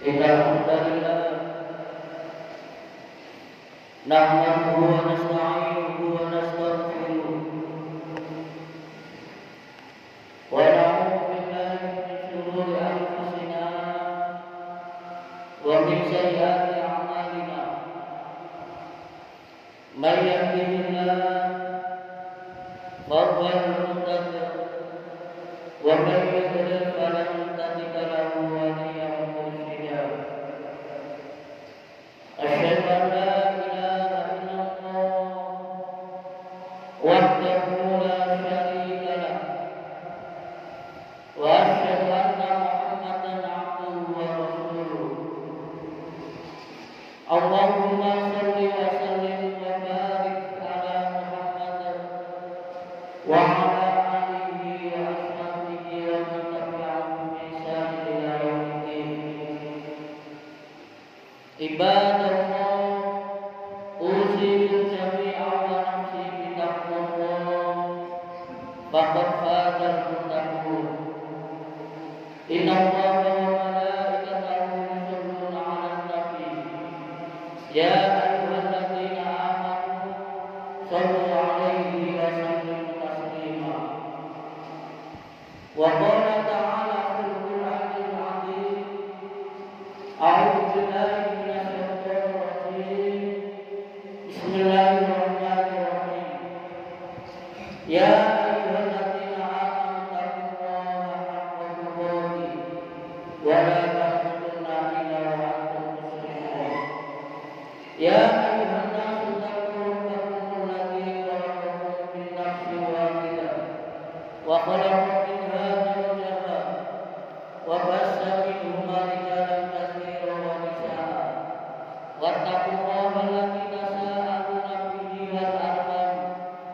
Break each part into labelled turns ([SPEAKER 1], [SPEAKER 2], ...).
[SPEAKER 1] Innal hamdalillah nahmaduhu wa nasta'inuhu wa nastaghfiruh wa na'udzu billahi min shururi anfusina wa min sayyiati a'malina. Man yahdihillahu fa huwal muhtadi wa man yudlil falan tajida lahu waliyyan mursyida. Asyhadu an la ilaha illallah wahdahu la syarika lah wa asyhadu anna Muhammadan abduhu wa rasuluh. Allahumma shalli wa sallim wa barik ala Muhammad wa ala alihi wa ashabihi wa man tabi'ahum bi ihsan ila yaumiddin. Ibadallah, usikum jami'a wa nafsi bi taqwallah faqad fazal muttaqun. Inna Allaha wa malaikatahu yusholluna 'alan nabi ya ayyuhalladzina amanu shallu 'alaihi wa sallimu taslima. Wa qala ta'ala fil Qur'anil 'azim, a'udzu billahi minasy syaithanir rajim. Bismillahirrahmanirrahim. Ya ayyuhalladzina amanu taqullaha haqqa tuqatih wa la tamutunna illa wa antum muslimun. Ya ayyuhan nasu taqu rabbakum alladzi khalaqakum min nafsin wahidah wa khalaqa minha zawjaha wa bassa minhuma rijalan katsiran wa nisaa'a. Wattaqullaha alladzi tasaaluna bihi wal arham,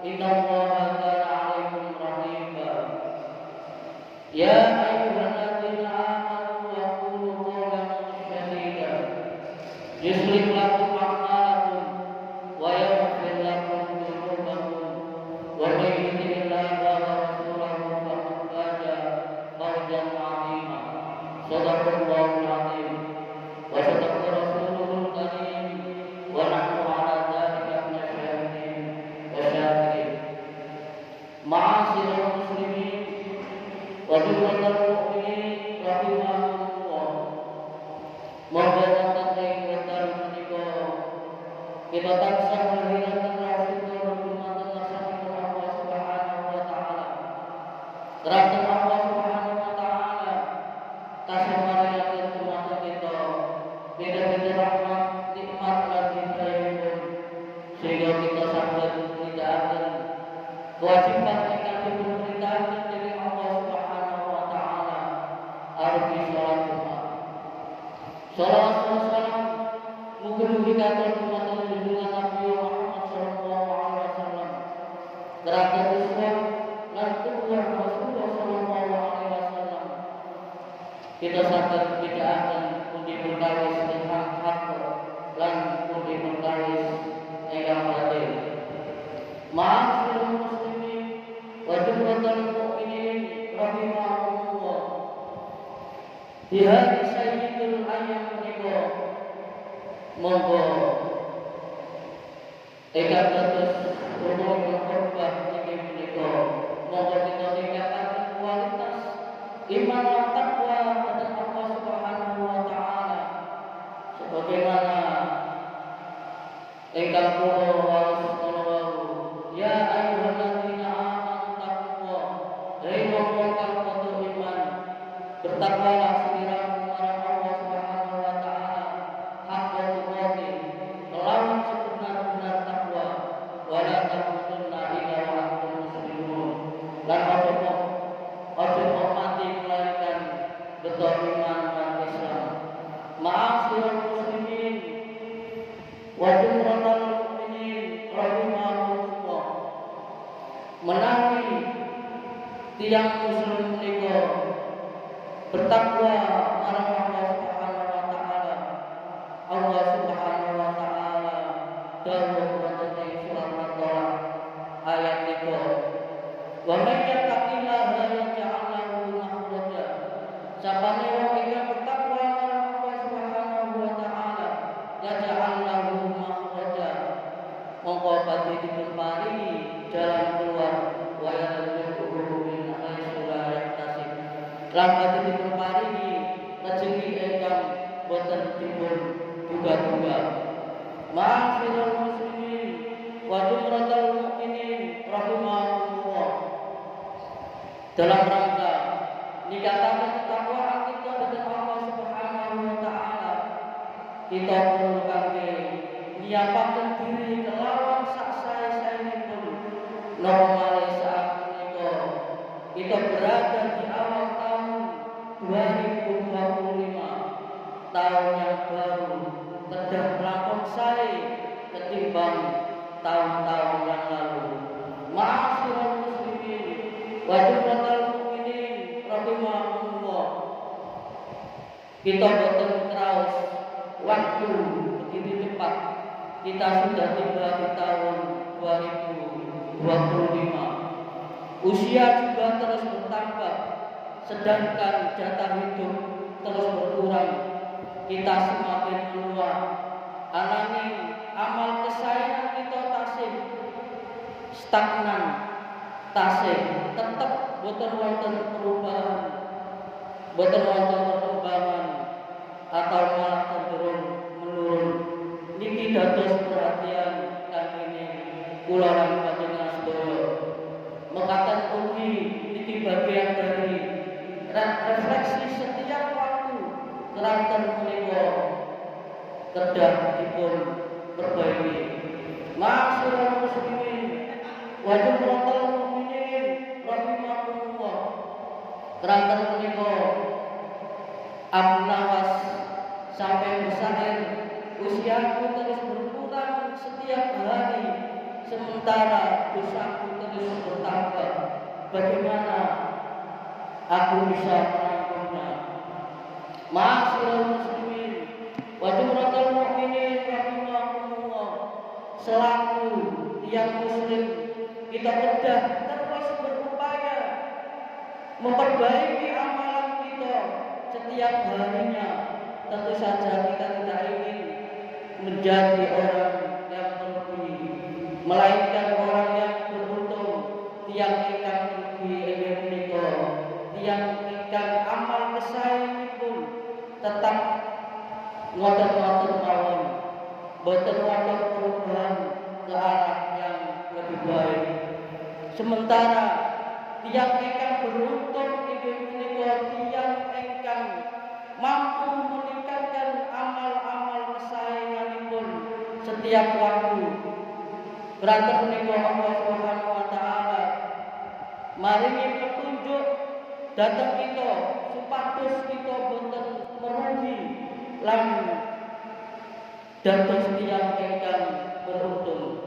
[SPEAKER 1] innallaha kana 'alaikum raqiba. Ya ayyuhalladzina amanu wa qulu qawlan sadida yuslih lakum a'malakum wa yaghfir lakum dhunubakum wa may yuti'illaha wa rasulahu faqad faza fawzan 'azima. Shadaqallahul 'azim wa sadaqa rasuluhul karim wa nahnu 'ala dzalika minasy syahidin wa syakirin. Ma'asyiral muslimin wa jumlatal mu'minin rahimakumullah. Moga wonten ing wekdal menika kita tansah melahiraken rasulullah dumateng ngarsanipun Allah Subhanahu wa taala. Rateng Allah Subhanahu wa taala tasih maringaken dumateng kita beda-beda rahmat, nikmat lan hidayahipun sehingga kita saged nindakaken kewajiban ingkang diperintahkan dening Allah Subhanahu wa taala arupi salat Jumat. Salawat wa salam mugi-mugi katur dumateng junjungan Nabi Muhammad sallallahu alaihi wasallam, terakhir Islam lan kedua Rasulullah sallallahu alaihi wasallam. Kita saged nindakaken pundi perkawis ingkang hak lan pundi perkawis ingkang batil. Ma'asyiral muslimin wa jumlatal mu'minin rahimakumullah. Di hari sayyidul ayyam menika monggo ingkang dados ulul khutbah inggih menika monggo kita tingkataken kualitas iman lan takwa dhateng Allah Subhanahu wa taala sebagaimana ingkang kula waos menawa ya ayyuhalladzina amanu taqullah, hei wong kang padha iman, bertakwalah sekiranya marang Allah Subhanahu wa taala haqqa tuqatih, kelawan sebenar-benar takwa, wala tamutunna illa wa antum muslimun. Lan ojo mati melainkan betul iman dan Islam. Ma'asyiral muslimin wa jumlatal mu'minin rahimakumullah. Menawi tiyang muslim menika bertakwa marang Allah Subhanahu wa taala. Allah Subhanahu wa taala dawuh wonten ing surat Al-Baqarah ayat 3. Wa may yattaqillaha yaj'al lahu makhraja. Sapane wong ingkang bertakwa marang Allah Subhanahu lan badhe dipun paringi rezeki ingkang boten dipun duga-duga. Ma'asyiral muslimin wa jumratal mukminin rahimakumullah. Dalam rangka nikataken ketakwaan kita dhateng Allah Subhanahu wa taala, kita perlu kangge nyiapaken diri kelawan sak sae-saenipun. Napa malih saat menika kita berada di awal tahun 2025, tahun yang baru, kedah lakon sae ketimbang tahun-tahun yang lalu. Ma'asyiral muslimin wa jumratal mukminin rahimakumullah. Kita boten kraos waktu begitu cepat. Kita sudah tiba di tahun 2025. Usia juga terus bertambah, sedangkan jatah hidup terus berkurang. Kita semakin menua. Ananging amal kesayangan kita tasih stagnan, tasih tetep boten wonten perubahan, boten wonten perkembangan, atau malah cenderung menurun. Niki dados perhatian kangge kula lan panjenengan sedaya. Mekaten ugi niki bagian dari refleksi setiap waktu keranten menika kedah dipun perbaiki. Ma'asyiral muslimin wa jumratal mukminin rahimakumullah. Keranten menika abnawas sampai bersair, usiaku terus berkurang setiap hari, sementara dosaku terus bertambah. Bagaimana aku bisa menangguhnya? Ma'asyiral muslimin wa jumratal mukminin rahimakumullah. Selaku tiang muslim, kita kedah terus berupaya memperbaiki amalan kita setiap harinya. Tentu saja kita tidak ingin menjadi orang yang merugi, melainkan orang yang beruntung. Tiang ingkang merugi inggih punika tiang ingkang amal kesaenipun tetap ngoten-ngoten mawon, boten wonten perubahan ke arah yang lebih baik. Sementara tiang ingkang beruntung inggih punika tiang ingkang mampu meningkatkan amal-amal kesayanganipun setiap waktu. Keranten menika Allah Subhanahu wa taala maringi petunjuk dhateng kita supados kita boten merugi lan dados tiyang ingkang beruntung.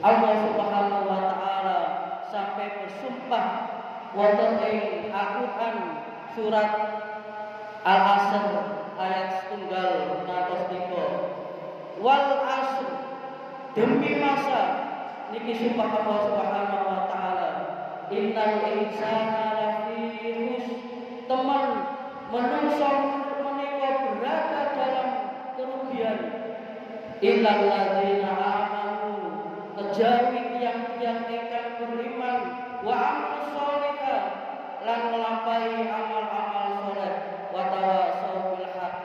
[SPEAKER 1] Allah Subhanahu wa taala sampai bersumpah wonten ing Al-Qur'an surat Al-Asr ayat 1 ngantos 3. Wal asr, demi masa niki sumpah Allah Subhanahu wa taala, innal insana lafi khusr, teman manungsa menika berada dalam kerugian. Illal ladzina amanu, kejawi tiang-tiang ingkang beriman, wa amilus sholihat, lan nglampahi amal-amal saleh, wa tawassaw bil haqq,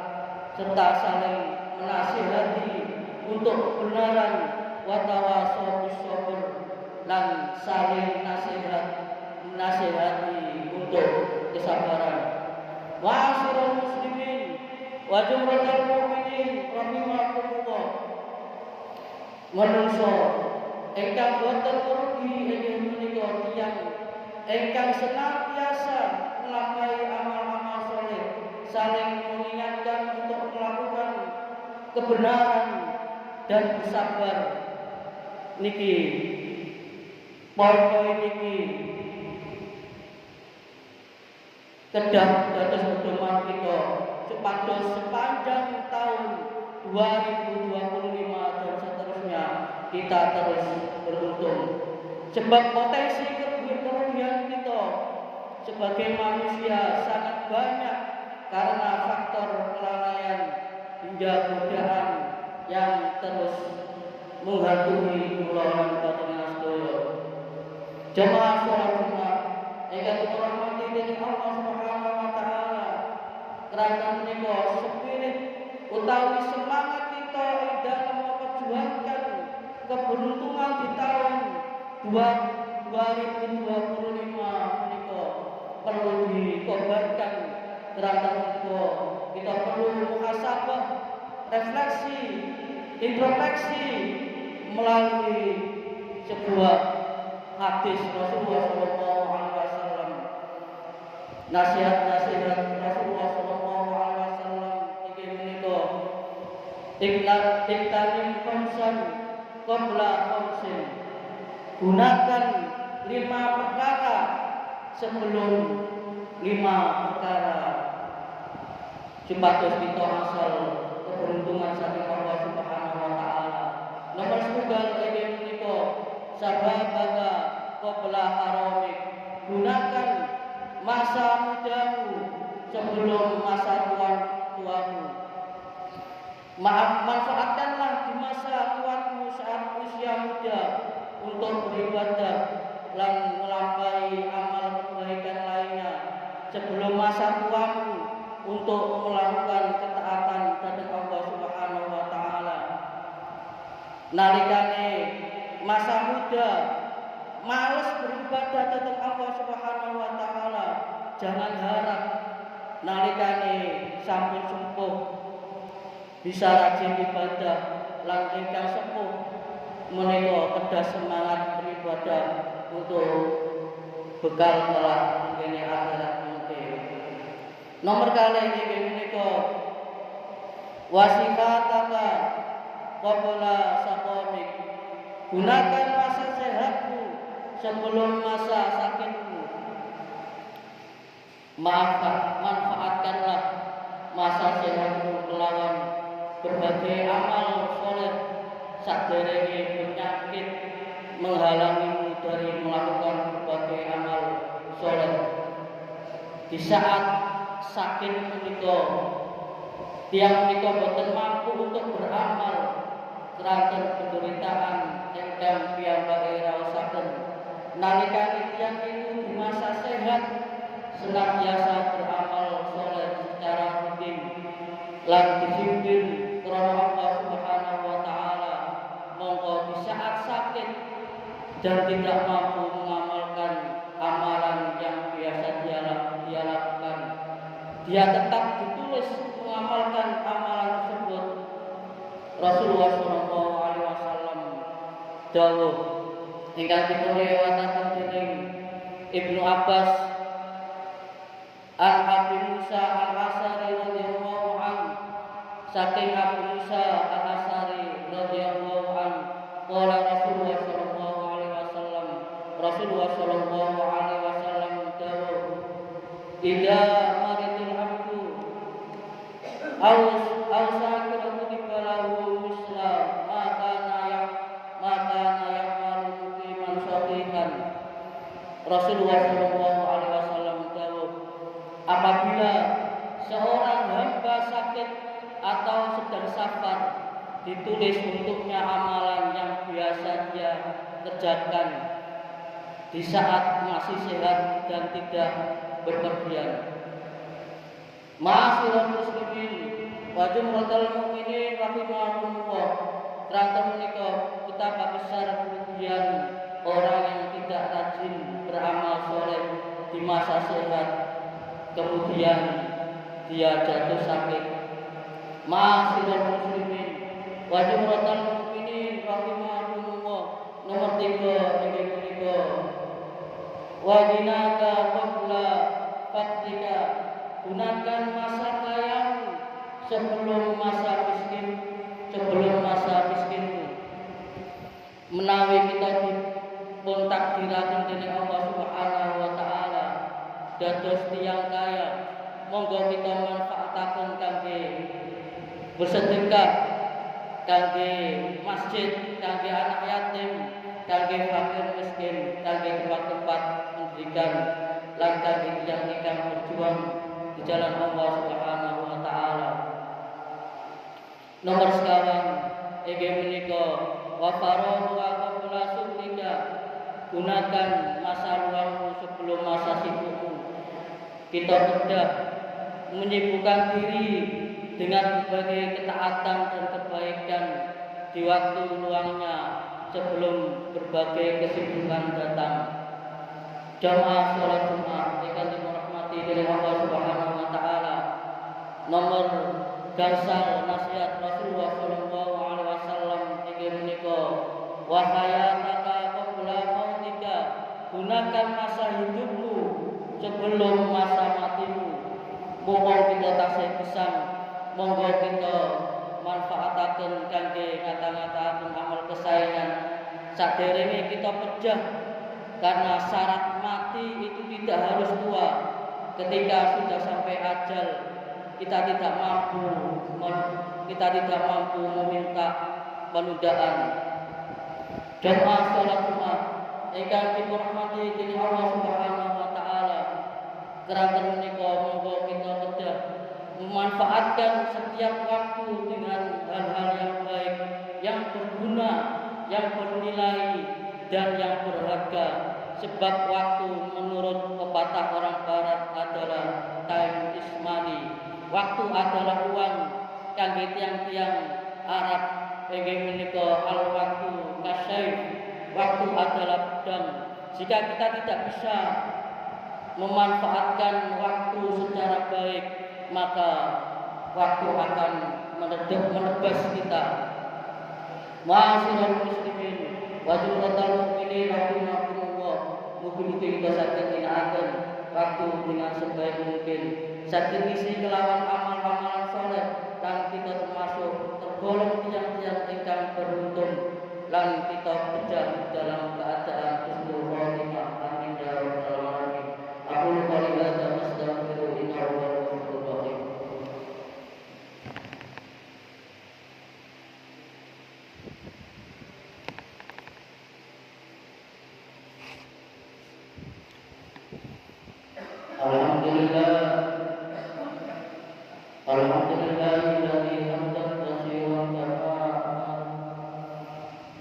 [SPEAKER 1] serta saling menasihati untuk kebenaran, wa tawassaw bis sabr, lan saling nasihati untuk kesabaran. Ma'asyiral muslimin wa jumratal mukminin rahimakumullah. Manungsa ingkang boten merugi inggih menika tiyang ingkang senantiasa nglampahi amal-amal saleh, saling mengingatkan untuk melakukan kebenaran dan bersabar. Niki poin-poin niki kedah dados pedoman kita supados sepanjang tahun 2025 dan seterusnya kita terus beruntung. Sebab potensi kerugian kita sebagai manusia sangat banyak karena faktor kelalaian hingga godaan yang terus menghantui kula lan panjenengan sedaya. Jamaah salat Jumat ingkang dirahmati dening Allah Subhanahu wa taala. Kerana menika spirit utawi semangat kita ing dalam memperjuangkan keberuntungan di tahun 2025 menika perlu dikobarkan. Kerana menika kita perlu muhasabah, refleksi, introspeksi melalui sebuah hadis Rasulullah SAW. Nasihat-nasihat Rasulullah SAW inggih menika iktanim khamsan qabla khamsin. Gunakan 5 perkara sebelum 5 perkara. Supados kita asal keberuntungan saking Allah Subhanahu wa taala. Nomor setunggal inggih menika sababaka qabla haramik. Gunakan masa mudamu sebelum masa tuamu. Manfaatkanlah di masa tuamu saat usia muda untuk beribadah dan melampaui amal kebaikan lainnya sebelum masa tuamu untuk melakukan ketaatan kepada Allah Subhanahu wa taala. Nalikane masa muda males beribadah kepada Allah Subhanahu wa taala, jangan harap nalikane sampun sempuh bisa rajin ibadah lan ingkang sepuh menika kedah semangat beribadah untuk bekal kelak ngene akhirat nanti. Nomor kali inggih menika wasifataka qabla saqamik. Gunakan masa sehatmu sebelum masa sakitmu. Manfaatkanlah masa sehatmu kelawan berbagai amal soleh saderenge penyakit menghalangimu dari melakukan berbagai amal soleh. Di saat sakit menika tiang menika boten mampu untuk beramal keranten penderitaan ingkang piyambake raosaken. Nalikane tiang niku di masa sehat senantiasa beramal soleh secara rutin lan disiplin karena Allah Subhanahu wa taala. Monggo di saat sakit dan tidak mampu mengamalkan amalan yang biasa dia lakukan, dia tetap ditulis mengamalkan amalan tersebut. Rasulullah SAW dawuh ingkang dipun riwayataken dening Ibnu Abbas an Abi Musa al-Asy'ari radhiyallahu anhu, saking Abu Musa al-Asy'ari radhiyallahu anhu, qala Rasulullah SAW dawuh, idza maridil abdu aw sakira balahu misla maka ya'malu muqiman sahihan. Rasulullah SAW dawuh, apabila seorang hamba sakit atau sedang safar, ditulis untuknya amalan yang biasa dia kerjakan di saat masih sehat dan tidak berpergian. Ma'asyiral muslimin wa jumlatul mukminin rahimakumullah. Terangkan menika betapa besar kerugian orang yang tidak rajin beramal soleh di masa sehat, kemudian dia jatuh sakit. Ma'asyiral muslimin wa jumlatul mukminin rahimakumullah. Nomor 3 inggih menika wadinaka qabla fakrika. Gunakan masa kayamu sebelum masa miskinmu. Menawi kita dipun takdiraken dening Allah Subhanahu wa taala dados tiyang kaya, monggo kita manfaataken kangge bersedekah, kangge masjid, kangge anak yatim, kangge fakir miskin, kangge tempat-tempat pendidikan, lan kangge tiyang ingkang berjuang di jalan Allah Subhanahu wa taala. Nomor sekarang inggih menika wa faragha qabla suhlika. Gunakan masa luangmu sebelum masa kita sudah menyibukkan diri dengan berbagai ketaatan dan kebaikan di waktu luangnya sebelum berbagai kesibukan datang. Jamaah sholat Jumat yang dirahmati oleh Allah Subhanahu wa taala. Nomor dasar nasihat Rasulullah sallallahu alaihi wasallam inggih menika wa hayataka qabla mautika, gunakan masa hidupmu sebelum masa matimu. Monggo kita tasih kesang, monggo kita manfaataken kangge ngata-ngataken amal kesayangan saderenge kita pejah, karena syarat mati itu tidak harus tua. Ketika sudah sampai ajal, kita tidak mampu meminta penundaan. Jamaah salat Jumat ingkang dirahmati dening Allah Subhanahu wa taala, keranten menika monggo kita kedah memanfaatkan setiap waktu dengan hal-hal yang baik, yang berguna, yang bernilai dan yang berharga. Sebab waktu menurut pepatah orang barat adalah time is money. Waktu adalah uang. Kangge tiang-tiang Arab inggih menika al waktu kasyif. Waktu adalah pedang. Jika kita tidak bisa memanfaatkan waktu secara baik, maka waktu akan menebas kita. Ma'asyiral muslimin wa jumlatal mu'minin rahimakumullah, mugi-mugi kita saged ginakaken waktu dengan sebaik mungkin, saged ngisi kelawan amal-amalan saleh, dan kita termasuk tergolong tiang-tiang ingkang beruntung lan kita pejah dalam keadaan husnul khotimah. Amin ya rabbal alamin. Aku qouli hadza astaghfiru innahu huwal ghafurur rahim. Alhamdulillahilladzi hamdan katsiran katsiran.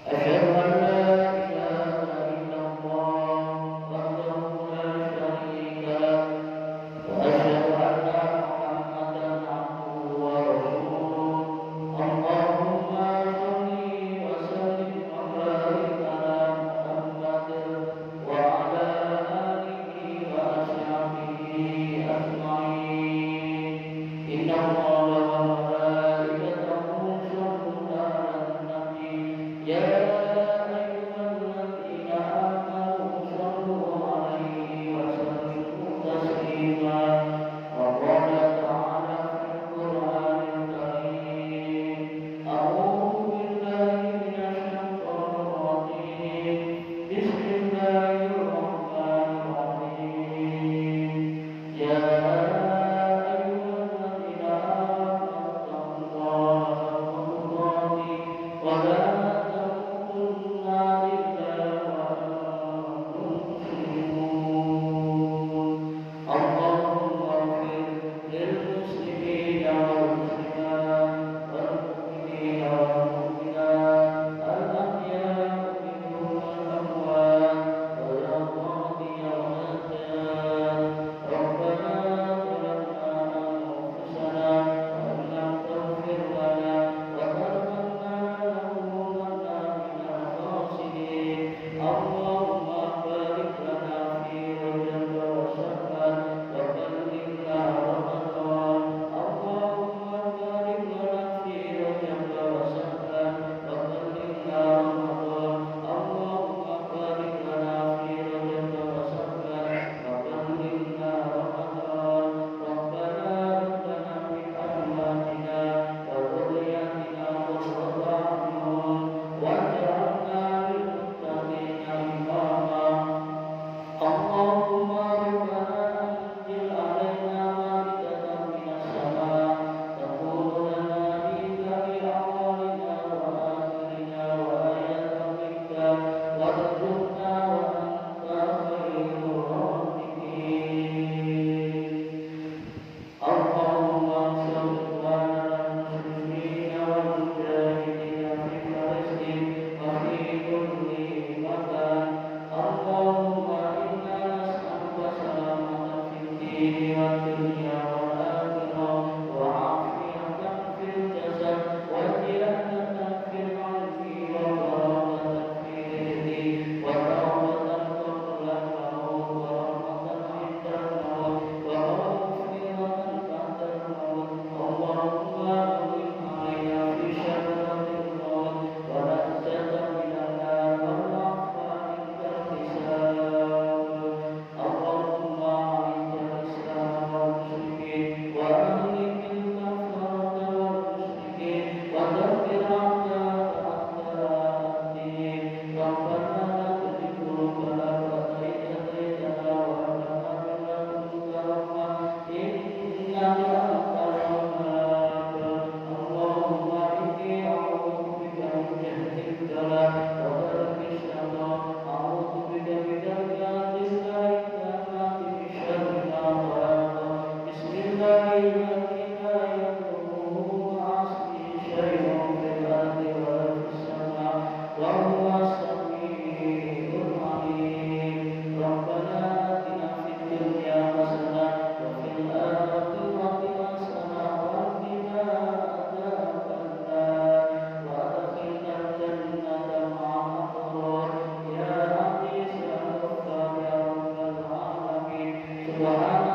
[SPEAKER 1] Asyhadu an la ilaha illallah wahdahu la syarika lah, wa asyhadu anna Muhammadan abduhu wa rasuluh. Allahumma shalli wa sallim wa barik ala Muhammad wa ala alihi wa ashabihi ajma'in. الدين والدنيا والآخرة وعافية في الجسد وزيادة في العلم وبركة في الرزق وتوبة قبل الموت ورحمة عند الموت ومغفرة بعد الموت اللهم أولم علينا في شجرة الموت ونجة من النار والعفو عند الحساب اللهم أعز الإسلام والمسلمين وأهلك الكفرة والمشركين ودمر أعداءك أعداء الدين ربنا لا تزغ قلوبنا بعد إذ هديتنا وهب لنا من لدنك رحمة إنك أنت الوهاب اللهم إني أعوذ بك من جهل البلاء ودرك الشقاء أعوذ بك بدرجات الله التامات من شر ما خلق بسم الله الذي لا يضره مع اسمه شيء في الأرض ولا في السماء وهو السميع العليم ربنا آتنا في الدنيا حسنة وفي الآخرة حسنة وقنا عذاب النار وأدخلنا الجنة مع الأبرار يا عزيز يا غفار يا رب العالمين سبحان